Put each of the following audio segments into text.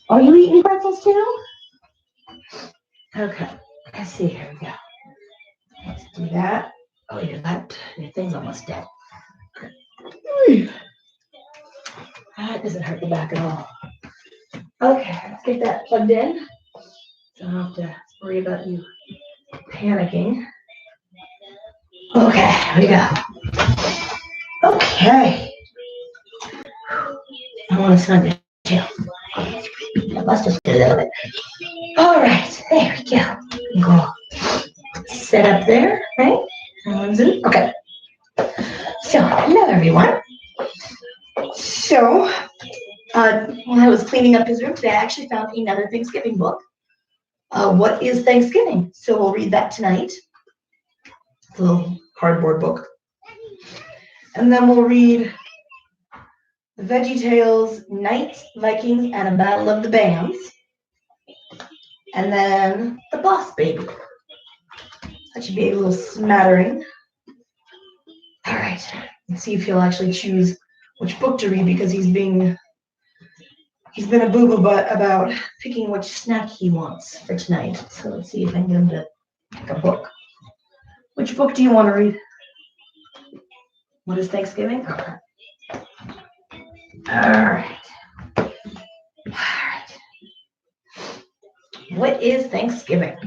Are you eating pretzels too? Okay. Let's see. Here we go. Let's do that. Oh, your thing's almost dead. That doesn't hurt the back at all. Okay, let's get that plugged in. So I don't have to worry about you panicking. Okay, here we go. Okay. I want to snug your tail. Let's just do a little bit. All right, there we go. Go. Set up there, right? Okay. So, hello everyone. So, when I was cleaning up his room today, I actually found another Thanksgiving book. What is Thanksgiving? So we'll read that tonight. It's a little cardboard book. And then we'll read the Veggie Tales, Knights, Vikings, and a Battle of the Bands. And then The Boss Baby. That should be a little smattering. All right. Let's see if he'll actually choose which book to read because he's been a boo-boo butt about picking which snack he wants for tonight. So let's see if I can get him to pick a book. Which book do you want to read? What is Thanksgiving? Okay. All right. All right. What is Thanksgiving?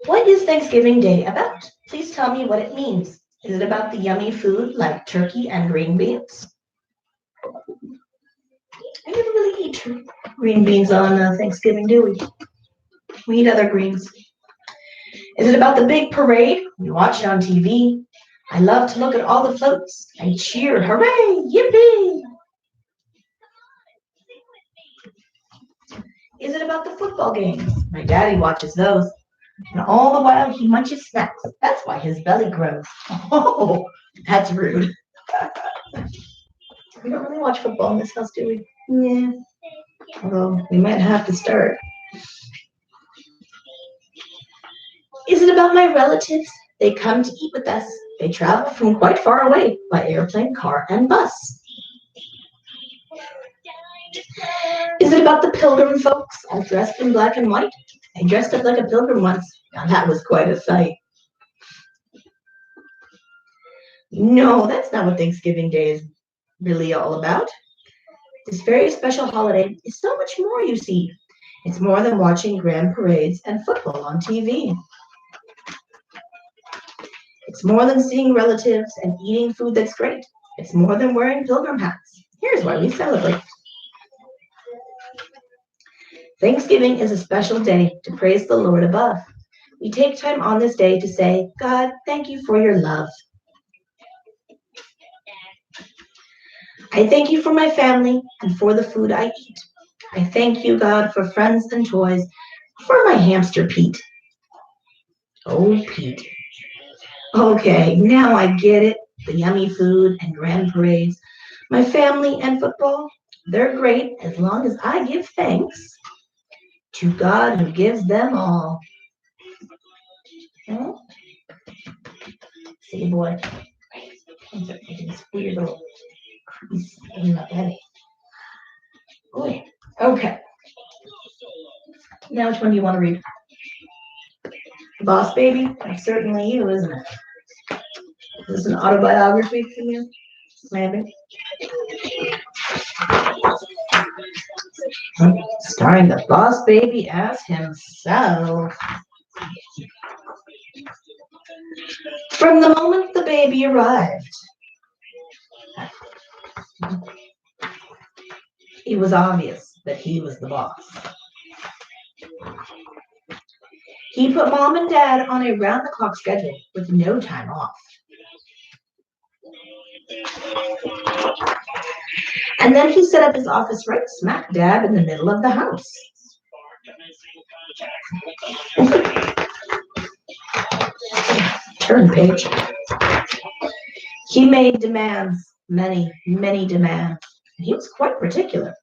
What is Thanksgiving Day about? Please tell me what it means. Is it about the yummy food like turkey and green beans? I never really eat green beans on Thanksgiving, do we? We eat other greens. Is it about the big parade? We watch it on TV. I love to look at all the floats and cheer, hooray, yippee! Is it about the football games? My daddy watches those. And all the while he munches snacks. That's why his belly grows. Oh, that's rude. We don't really watch football in this house, do we? Yeah. Although we might have to start. Is it about my relatives? They come to eat with us. They travel from quite far away by airplane, car, and bus. Is it about the pilgrim folks all dressed in black and white? I dressed up like a pilgrim once. Now that was quite a sight. No, that's not what Thanksgiving Day is really all about. This very special holiday is so much more, you see. It's more than watching grand parades and football on TV. It's more than seeing relatives and eating food that's great. It's more than wearing pilgrim hats. Here's why we celebrate. Thanksgiving is a special day to praise the Lord above. We take time on this day to say, God, thank you for your love. I thank you for my family and for the food I eat. I thank you, God, for friends and toys, for my hamster Pete. Oh, Pete. Okay, now I get it. The yummy food and grand parades. My family and football, they're great as long as I give thanks to God who gives them all. Hmm? See, boy. This weird little crease in my belly. Boy. Okay. Now, which one do you want to read? Boss Baby? That's certainly you, isn't it? Is this an autobiography for you? Maybe. Starring the Boss Baby as himself. From the moment the baby arrived, it was obvious that he was the boss. He put mom and dad on a round-the-clock schedule with no time off. And then he set up his office right smack dab in the middle of the house. Turn page. He made demands, many, many demands. He was quite particular.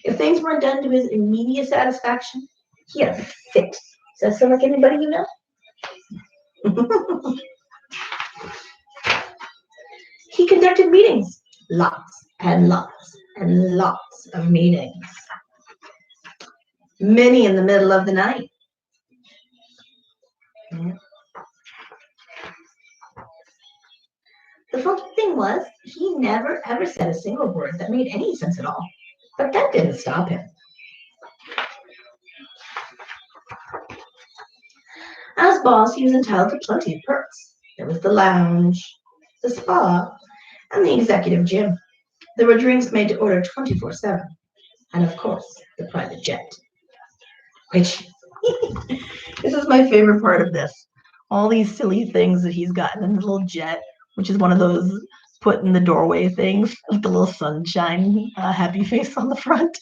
If things weren't done to his immediate satisfaction, he had a fit. Does that sound like anybody you know? He conducted meetings, lots and lots and lots of meetings, many in the middle of the night. The funny thing was, he never ever said a single word that made any sense at all. But that didn't stop him. As boss, he was entitled to plenty of perks. There was the lounge, the spa, and the executive gym. There were drinks made to order 24/7. And of course, the private jet. Which, this is my favorite part of this. All these silly things that he's gotten in the little jet, which is one of those put in the doorway things with the little sunshine happy face on the front.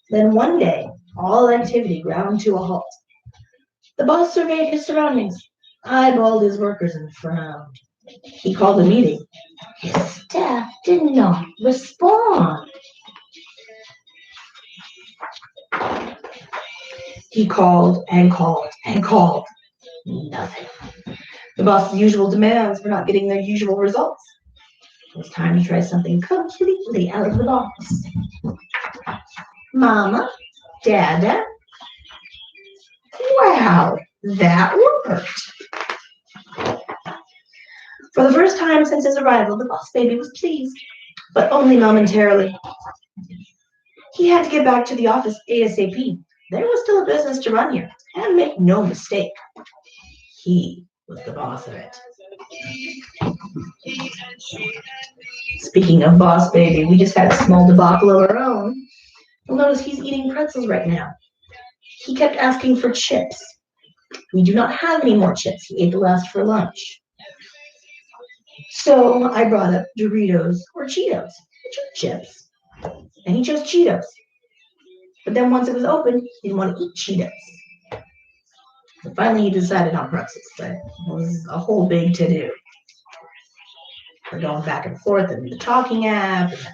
Then one day, all activity ground to a halt. The boss surveyed his surroundings, eyeballed his workers, and frowned. He called a meeting. His staff did not respond. He called and called and called. Nothing. The boss's usual demands were not getting their usual results. It was time to try something completely out of the box. Mama, Dada, wow, that worked. For the first time since his arrival, the boss baby was pleased, but only momentarily. He had to get back to the office ASAP. There was still a business to run here, and make no mistake, he was the boss of it. Speaking of boss baby, we just had a small debacle of our own. You'll notice he's eating pretzels right now. He kept asking for chips. We do not have any more chips. He ate the last for lunch. So I brought up Doritos or Cheetos, which are chips, and he chose Cheetos. But then once it was open, he didn't want to eat Cheetos. So finally, he decided on pretzels, but it was a whole big to-do. We're going back and forth in the talking app, and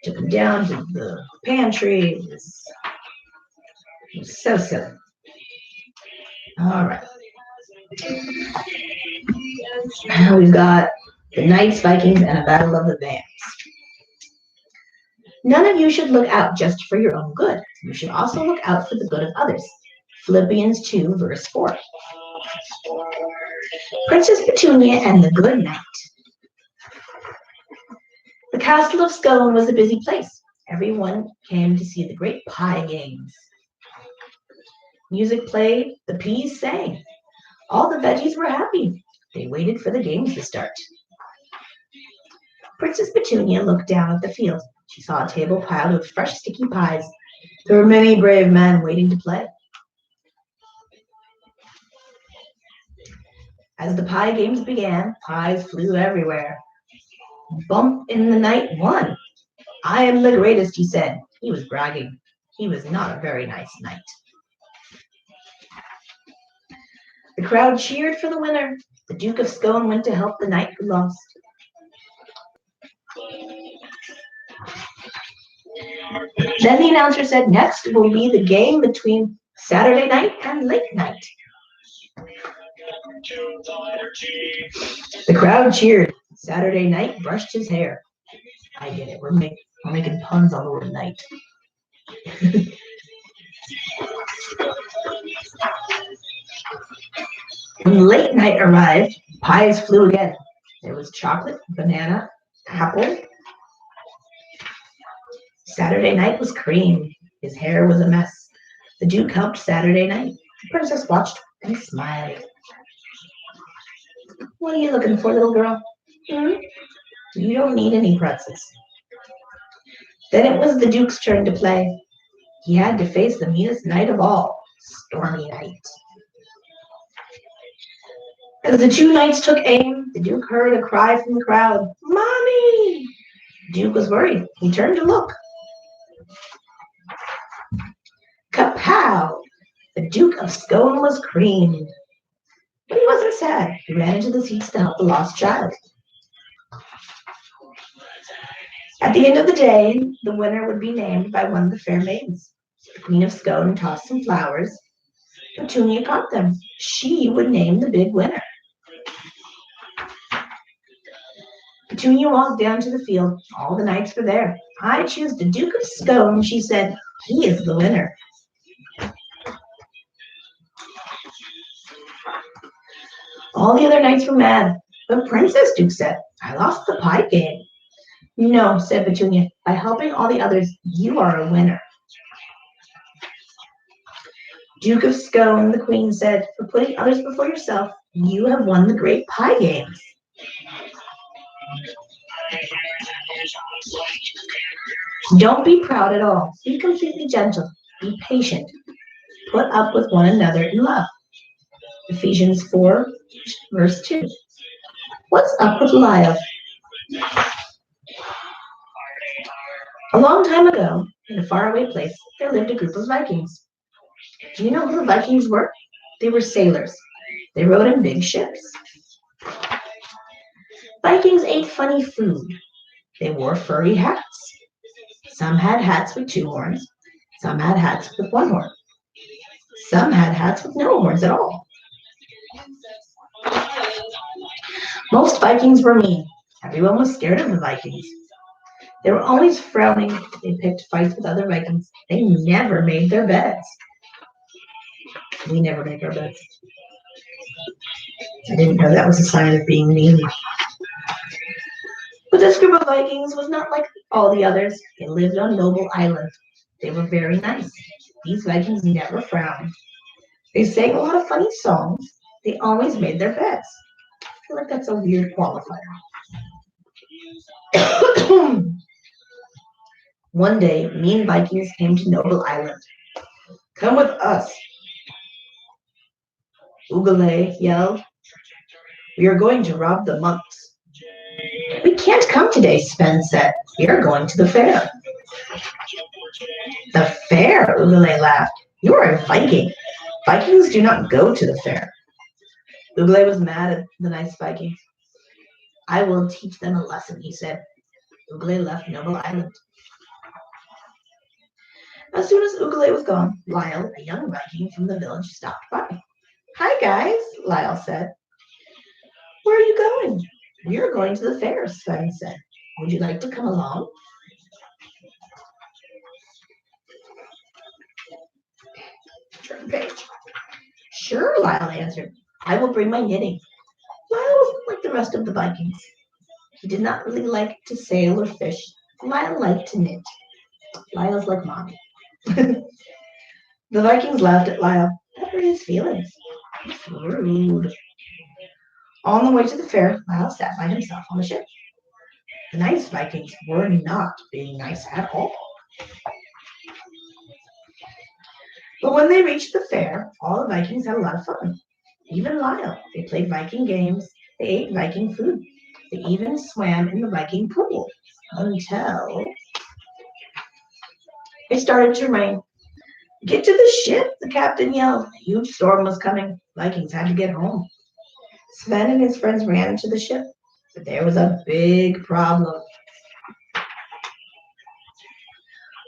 took him down to the pantry. It was so silly. All right. Now we've got the Knights, Vikings, and a battle of the bands. None of you should look out just for your own good. You should also look out for the good of others. Philippians 2, verse 4. Princess Petunia and the Good Knight. The castle of Scone was a busy place. Everyone came to see the great pie games. Music played, the peas sang. All the veggies were happy. They waited for the games to start. Princess Petunia looked down at the field. She saw a table piled with fresh, sticky pies. There were many brave men waiting to play. As the pie games began, pies flew everywhere. Bump in the Night won. I am the greatest, he said. He was bragging. He was not a very nice knight. The crowd cheered for the winner. The Duke of Scone went to help the knight who lost. Then the announcer said, next will be the game between Saturday night and late night. The crowd cheered. Saturday night brushed his hair. I get it. We're making puns on the word night. When late night arrived, pies flew again. There was chocolate, banana, apple. Saturday night was cream. His hair was a mess. The Duke helped Saturday night. The princess watched and smiled. What are you looking for, little girl? You don't need any pretzels. Then it was the Duke's turn to play. He had to face the meanest knight of all, Stormy Night. As the two knights took aim, the Duke heard a cry from the crowd, Mommy! The Duke was worried. He turned to look. Kapow! The Duke of Scone was creamed. But he wasn't sad. He ran into the seats to help the lost child. At the end of the day, the winner would be named by one of the fair maidens. The Queen of Scone tossed some flowers. Petunia caught them. She would name the big winner. Petunia walked down to the field. All the knights were there. I choose the Duke of Scone, she said. He is the winner. All the other knights were mad. But Princess Duke said, I lost the pie game. No, said Petunia. By helping all the others, you are a winner. Duke of Scone, the queen said, for putting others before yourself, you have won the great pie games. Don't be proud at all. Be completely gentle. Be patient. Put up with one another in love. Ephesians 4, verse 2. What's up with Lyle? A long time ago, in a faraway place, there lived a group of Vikings. Do you know who the Vikings were? They were sailors. They rode in big ships. Vikings ate funny food. They wore furry hats. Some had hats with 2 horns. Some had hats with 1 horn. Some had hats with no horns at all. Most Vikings were mean. Everyone was scared of the Vikings. They were always frowning. They picked fights with other Vikings. They never made their beds. We never make our beds. I didn't know that was a sign of being mean. But this group of Vikings was not like all the others. They lived on Noble Island. They were very nice. These Vikings never frowned. They sang a lot of funny songs. They always made their beds. I feel like that's a weird qualifier. One day, mean Vikings came to Noble Island. Come with us, Ugale yelled. We are going to rob the monks. We can't come today, Sven said. We are going to the fair. The fair, Ugale laughed. You are a Viking. Vikings do not go to the fair. Ugale was mad at the nice Vikings. I will teach them a lesson, he said. Ugale left Noble Island. As soon as Ugale was gone, Lyle, a young Viking from the village, stopped by. Hi, guys, Lyle said. Where are you going? We are going to the fair, Sven said. Would you like to come along? Turn page. Sure, Lyle answered. I will bring my knitting. Lyle was like the rest of the Vikings. He did not really like to sail or fish. Lyle liked to knit. Lyle's like mommy. The Vikings laughed at Lyle. That hurt his feelings. He's rude. On the way to the fair, Lyle sat by himself on the ship. The nice Vikings were not being nice at all. But when they reached the fair, all the Vikings had a lot of fun. Even Lyle. They played Viking games. They ate Viking food. They even swam in the Viking pool. Until it started to rain. Get to the ship, the captain yelled. A huge storm was coming. Vikings had to get home. Sven and his friends ran into the ship, but there was a big problem.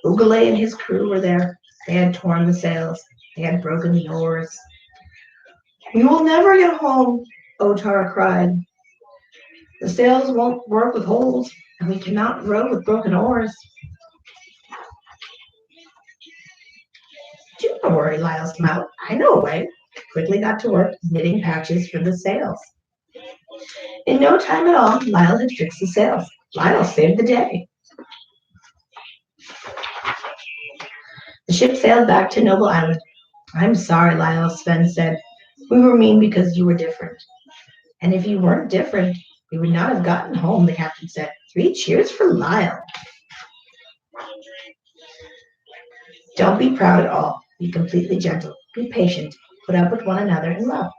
Ugale and his crew were there. They had torn the sails. They had broken the oars. We will never get home, Otar cried. The sails won't work with holes, and we cannot row with broken oars. Do not worry, Lyle smiled. I know a way. Quickly got to work knitting patches for the sails. In no time at all, Lyle had fixed the sails. Lyle saved the day. The ship sailed back to Noble Island. I'm sorry, Lyle, Sven said. We were mean because you were different. And if you weren't different, we would not have gotten home, the captain said. 3 cheers for Lyle. Don't be proud at all. Be completely gentle. Be patient. Put up with one another in love.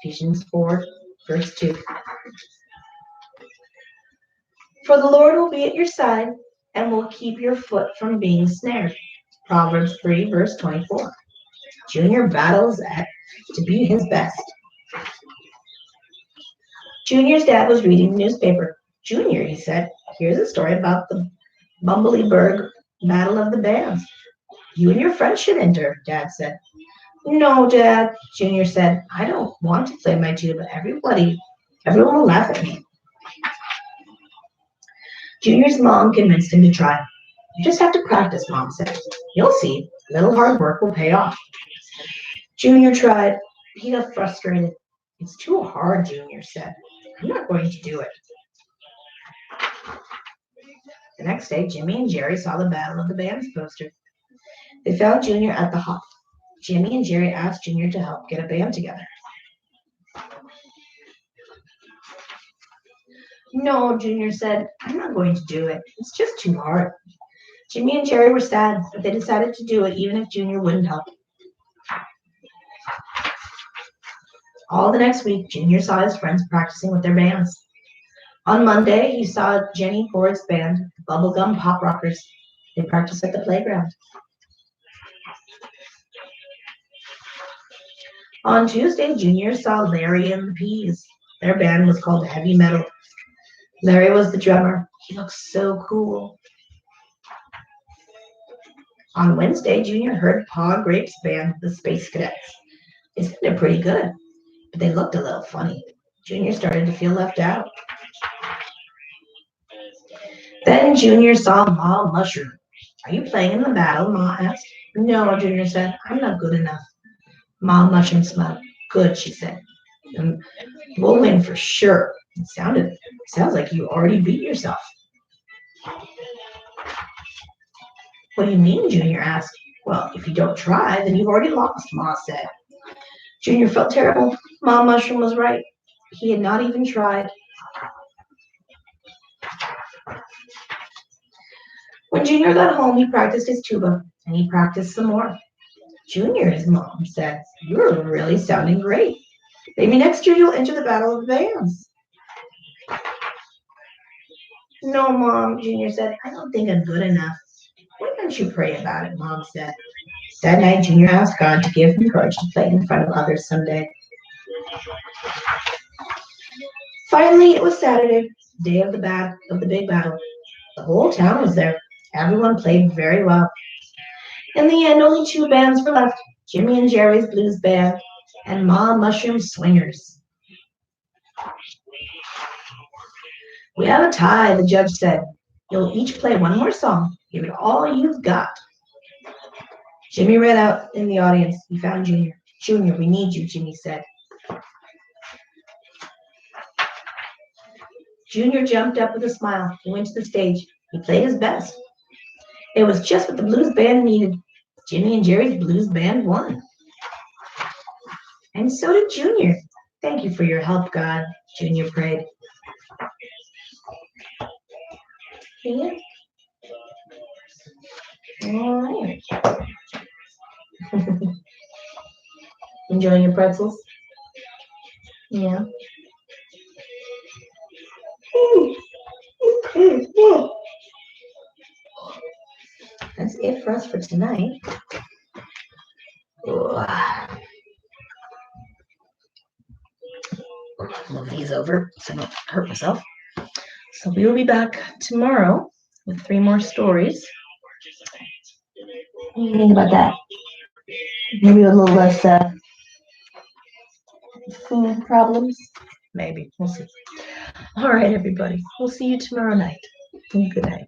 Ephesians 4, verse 2. For the Lord will be at your side and will keep your foot from being snared. Proverbs 3, verse 24. Junior battles to be his best. Junior's dad was reading the newspaper. Junior, he said, here's a story about the Bumbleberg Battle of the Bands. You and your friends should enter, Dad said. No, Dad, Junior said, I don't want to play my tuba. Everyone will laugh at me. Junior's mom convinced him to try. You just have to practice, Mom said. You'll see. A little hard work will pay off. Junior tried. He got frustrated. It's too hard, Junior said. I'm not going to do it. The next day, Jimmy and Jerry saw the Battle of the Bands poster. They found Junior at the hop. Jimmy and Jerry asked Junior to help get a band together. No, Junior said, I'm not going to do it. It's just too hard. Jimmy and Jerry were sad, but they decided to do it even if Junior wouldn't help. All the next week, Junior saw his friends practicing with their bands. On Monday, he saw Jenny Ford's band, the Bubblegum Pop Rockers. They practiced at the playground. On Tuesday, Junior saw Larry and the Peas. Their band was called Heavy Metal. Larry was the drummer. He looked so cool. On Wednesday, Junior heard Pa Grape's band, the Space Cadets. They sounded pretty good, but they looked a little funny. Junior started to feel left out. Then Junior saw Ma Mushroom. Are you playing in the battle? Ma asked. No, Junior said. I'm not good enough. Ma Mushroom smiled. Good, she said. We'll win for sure. Sounds like you already beat yourself. What do you mean? Junior asked. Well, if you don't try, then you've already lost, Ma said. Junior felt terrible. Ma Mushroom was right. He had not even tried. When Junior got home, he practiced his tuba, and he practiced some more. Junior, his mom said, you're really sounding great. Maybe next year you'll enter the Battle of the Bands. No, Mom, Junior said, I don't think I'm good enough. Why don't you pray about it, Mom said. That night, Junior asked God to give him courage to play in front of others someday. Finally, it was Saturday, day of the big battle. The whole town was there. Everyone played very well. In the end, only two bands were left, Jimmy and Jerry's blues band and Ma Mushroom's swingers. We have a tie, the judge said. You'll each play one more song. Give it all you've got. Jimmy ran out in the audience. He found Junior. Junior, we need you, Jimmy said. Junior jumped up with a smile. He went to the stage. He played his best. It was just what the blues band needed. Jimmy and Jerry's blues band won. And so did Junior. Thank you for your help, God, Junior prayed. Yeah. All right. Enjoying your pretzels? Yeah. That's it for us for tonight. Move these over so I don't hurt myself. So we will be back tomorrow with 3 more stories. What do you think about that? Maybe a little less food problems? Maybe. We'll see. All right, everybody. We'll see you tomorrow night. Good night.